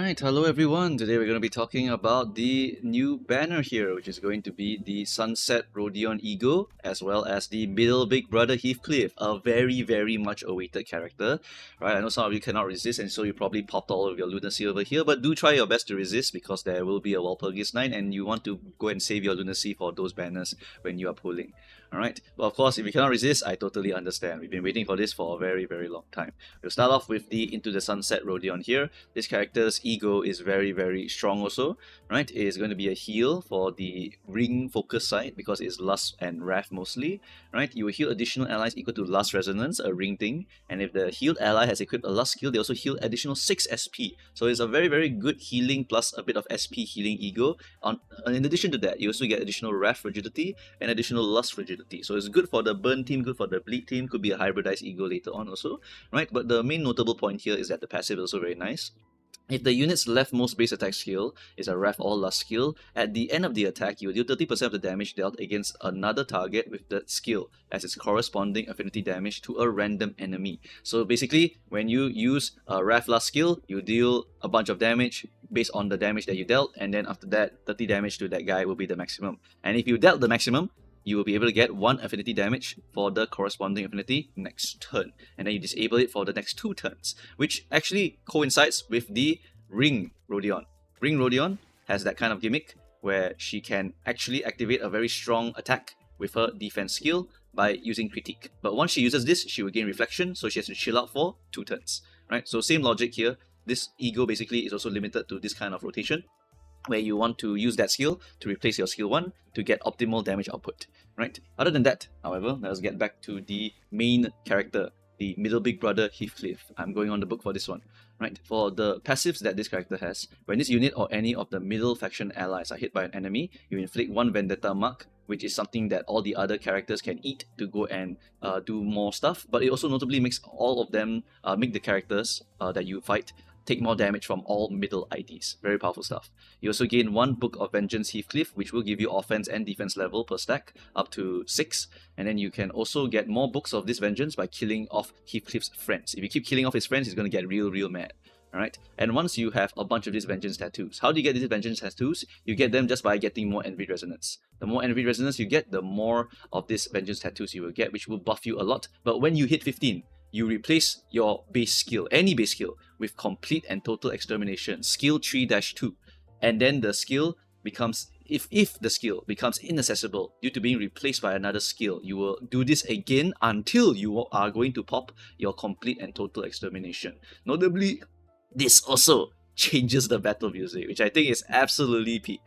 Alright, hello everyone. Today we're going to be talking about the new banner here, which is going to be the Sunset Rodion E.G.O, as well as the middle big brother Heathcliff, a very much awaited character. Right, I know some of you cannot resist, and so you probably popped all of your lunacy over here, but do try your best to resist because there will be a Walpurgis Night and you want to go and save your lunacy for those banners when you are pulling. Alright, but of course, if you cannot resist, I totally understand. We've been waiting for this for a very long time. We'll start off with the Into the Sunset Rodion here. This character's E.G.O is very strong also, right? It is going to be a heal for the ring focus side because it's Lust and Wrath mostly, right? You will heal additional allies equal to Lust Resonance, a ring thing, and if the healed ally has equipped a Lust skill, they also heal additional 6 SP. So it's a very good healing plus a bit of SP healing E.G.O. In addition to that, you also get additional Wrath Rigidity and additional Lust Rigidity. So it's good for the Burn team, good for the Bleed team, could be a hybridized E.G.O later on also, right? But the main notable point here is that the passive is also very nice. If the unit's leftmost base attack skill is a Wrath or Lust skill, at the end of the attack, you will deal 30% of the damage dealt against another target with that skill as its corresponding affinity damage to a random enemy. So basically, when you use a Wrath Lust skill, you deal a bunch of damage based on the damage that you dealt, and then after that, 30 damage to that guy will be the maximum. And if you dealt the maximum, you will be able to get 1 affinity damage for the corresponding affinity next turn. And then you disable it for the next 2 turns, which actually coincides with the Ring Rodion. Ring Rodion has that kind of gimmick where she can actually activate a very strong attack with her defense skill by using Critique. But once she uses this, she will gain Reflection, so she has to chill out for 2 turns. Right? So same logic here. This E.G.O basically is also limited to this kind of rotation, where you want to use that skill to replace your skill 1 to get optimal damage output, right? Other than that, however, let's get back to the main character, the middle big brother Heathcliff. I'm going on the book for this one, right? For the passives that this character has, when this unit or any of the middle faction allies are hit by an enemy, you inflict 1 Vendetta mark, which is something that all the other characters can eat to go and do more stuff, but it also notably makes all of them, make the characters that you fight take more damage from all middle IDs. Very powerful stuff. You also gain 1 Book of Vengeance Heathcliff, which will give you offense and defense level per stack, up to 6. And then you can also get more books of this vengeance by killing off Heathcliff's friends. If you keep killing off his friends, he's going to get real mad. Alright, and once you have a bunch of these vengeance tattoos, how do you get these vengeance tattoos? You get them just by getting more envy resonance. The more envy resonance you get, the more of these vengeance tattoos you will get, which will buff you a lot. But when you hit 15, you replace your base skill, any base skill, with complete and total extermination, skill 3-2. And then the skill becomes, if the skill becomes inaccessible due to being replaced by another skill, you will do this again until you are going to pop your complete and total extermination. Notably, this also changes the battle music, which I think is absolutely peak.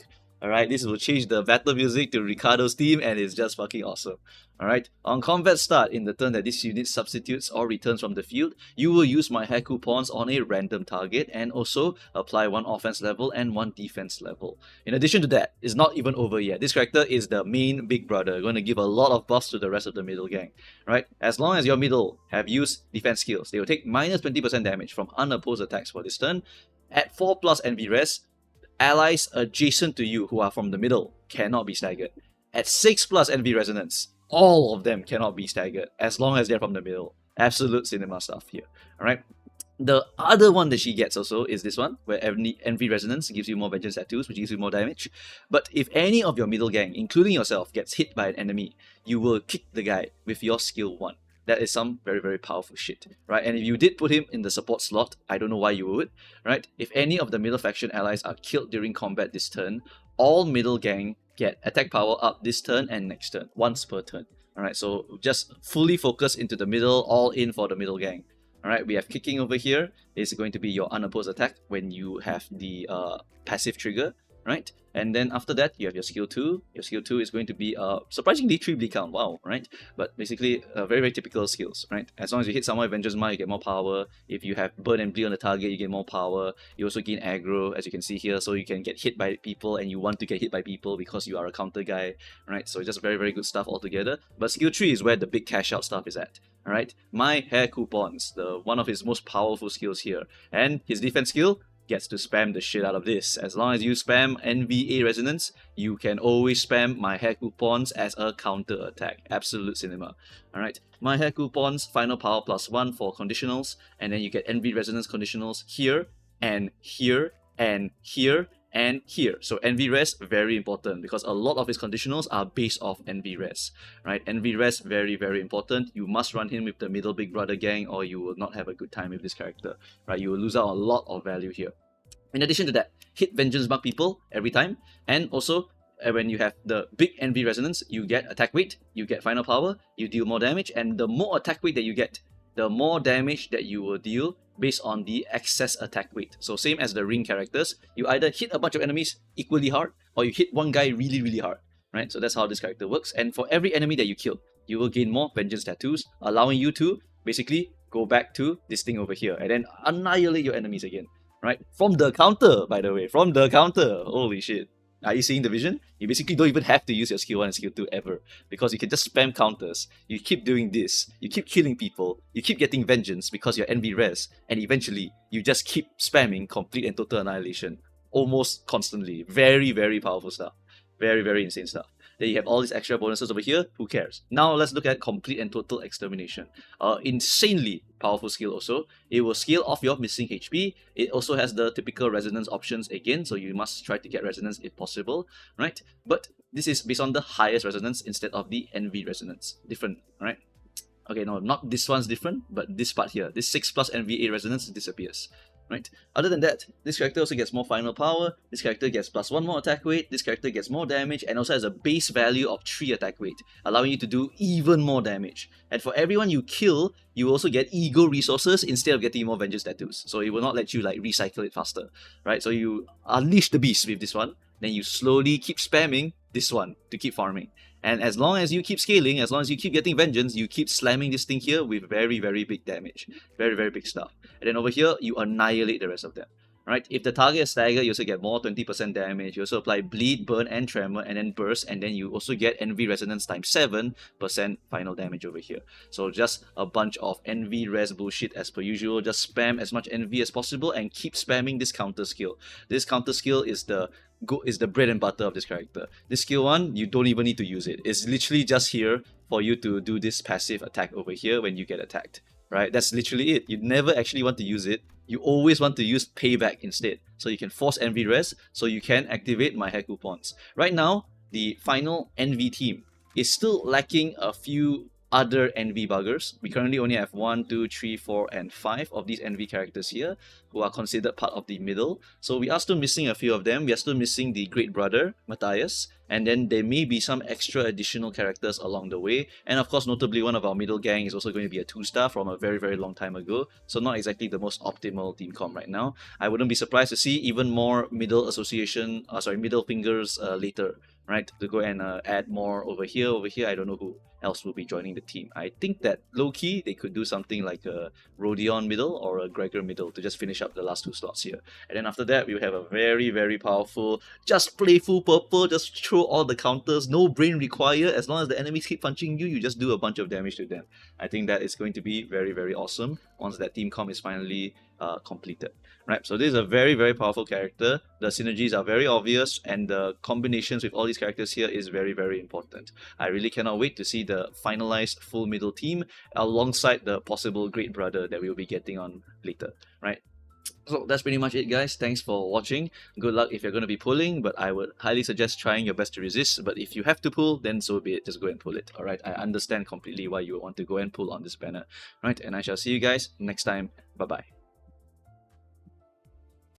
Alright, this will change the battle music to Ricardo's team and it's just fucking awesome. Alright, on combat start, in the turn that this unit substitutes or returns from the field, you will use my hair coupons on a random target and also apply 1 offense level and 1 defense level. In addition to that, it's not even over yet. This character is the main big brother, going to give a lot of buffs to the rest of the middle gang. Right, as long as your middle have used defense skills, they will take minus 20% damage from unopposed attacks for this turn. At 4+ NV res, allies adjacent to you who are from the middle cannot be staggered. At 6+ NV resonance, all of them cannot be staggered as long as they're from the middle. Absolute cinema stuff here. Alright. The other one that she gets also is this one, where Envy Resonance gives you more Vengeance Tattoos, which gives you more damage. But if any of your middle gang, including yourself, gets hit by an enemy, you will kick the guy with your skill 1. That is some very powerful shit, right? And if you did put him in the support slot, I don't know why you would, right? If any of the middle faction allies are killed during combat this turn, all middle gang get attack power up this turn and next turn, once per turn. Alright, so just fully focus into the middle, all in for the middle gang. Alright, we have kicking over here. Is going to be your unopposed attack when you have the passive trigger, right? And then after that, you have your skill 2. Your skill 2 is going to be surprisingly 3 bleed count, wow, right? But basically, very typical skills, right? As long as you hit someone with Vengeance Mark, you get more power. If you have Burn and Bleed on the target, you get more power. You also gain aggro, as you can see here, so you can get hit by people and you want to get hit by people because you are a counter guy, right? So just very good stuff altogether. But skill 3 is where the big cash out stuff is at. Alright, my hair coupons, one of his most powerful skills here. And his defense skill gets to spam the shit out of this. As long as you spam NVA Resonance, you can always spam my hair coupons as a counter attack. Absolute cinema. Alright, my hair coupons, final power +1 for conditionals, and then you get NV Resonance conditionals here and here and here, and here. So NV res, very important because a lot of his conditionals are based off NV res, right? NV res, very, very important. You must run him with the middle big brother gang or you will not have a good time with this character, right? You will lose out a lot of value here. In addition to that, hit vengeance bug people every time, and also when you have the big NV resonance, you get attack weight, you get final power, you deal more damage, and the more attack weight that you get, the more damage that you will deal based on the excess attack weight. So same as the ring characters, you either hit a bunch of enemies equally hard, or you hit one guy really, really hard, right? So that's how this character works. And for every enemy that you kill, you will gain more vengeance tattoos, allowing you to basically go back to this thing over here and then annihilate your enemies again, right? From the counter, by the way, from the counter. Holy shit. Are you seeing the vision? You basically don't even have to use your skill 1 and skill 2 ever, because you can just spam counters. You keep doing this, you keep killing people, you keep getting vengeance because you're NV res, and eventually you just keep spamming complete and total annihilation almost constantly. Very, very powerful stuff. Very, very insane stuff. Then you have all these extra bonuses over here. Who cares? Now let's look at complete and total extermination. Insanely powerful skill also. It will scale off your missing HP. It also has the typical resonance options again, so you must try to get resonance if possible, right? But this is based on the highest resonance instead of the NV resonance. Different, right? Okay, no, not this one's different, but this part here, this 6 plus NVA resonance disappears. Right. Other than that, this character also gets more final power, this character gets +1 more attack weight, this character gets more damage, and also has a base value of 3 attack weight, allowing you to do even more damage. And for everyone you kill, you also get E.G.O resources instead of getting more vengeance tattoos. So it will not let you like recycle it faster. Right? So you unleash the beast with this one, then you slowly keep spamming this one to keep farming. And as long as you keep scaling, as long as you keep getting vengeance, you keep slamming this thing here with very, very big damage. Very, very big stuff. And then over here, you annihilate the rest of them. Right? If the target is stagger, you also get more 20% damage. You also apply bleed, burn, and tremor, and then burst, and then you also get NV resonance times 7% final damage over here. So just a bunch of NV res bullshit as per usual. Just spam as much NV as possible and keep spamming this counter skill. This counter skill is the bread and butter of this character. This skill 1, you don't even need to use it. It's literally just here for you to do this passive attack over here when you get attacked. Right? That's literally it. You never actually want to use it. You always want to use payback instead. So you can force NV res, so you can activate my hair coupons. Right now, the final NV team is still lacking a few other NV buggers. We currently only have 1, 2, 3, 4, and 5 of these NV characters here who are considered part of the middle. So we are still missing a few of them. We are still missing the Great Brother, Matthias, and then there may be some extra additional characters along the way. And of course, notably, one of our middle gang is also going to be a 2-star from a very, very long time ago. So not exactly the most optimal team comp right now. I wouldn't be surprised to see even more middle association, middle fingers later, right? To go and add more over here. I don't know who else will be joining the team. I think that low-key, they could do something like a Rodion middle or a Gregor middle to just finish up the last 2 slots here. And then after that, we'll have a very, very powerful, just playful purple, just throw all the counters, no brain required. As long as the enemies keep punching you, you just do a bunch of damage to them. I think that is going to be very, very awesome once that team comp is finally completed. Right, so this is a very, very powerful character. The synergies are very obvious, and the combinations with all these characters here is very, very important. I really cannot wait to see the finalized full middle team alongside the possible Great Brother that we'll be getting on later. Right. So that's pretty much it, guys. Thanks for watching. Good luck if you're going to be pulling, but I would highly suggest trying your best to resist. But if you have to pull, then so be it. Just go and pull it. Alright, I understand completely why you would want to go and pull on this banner. Right, and I shall see you guys next time. Bye-bye.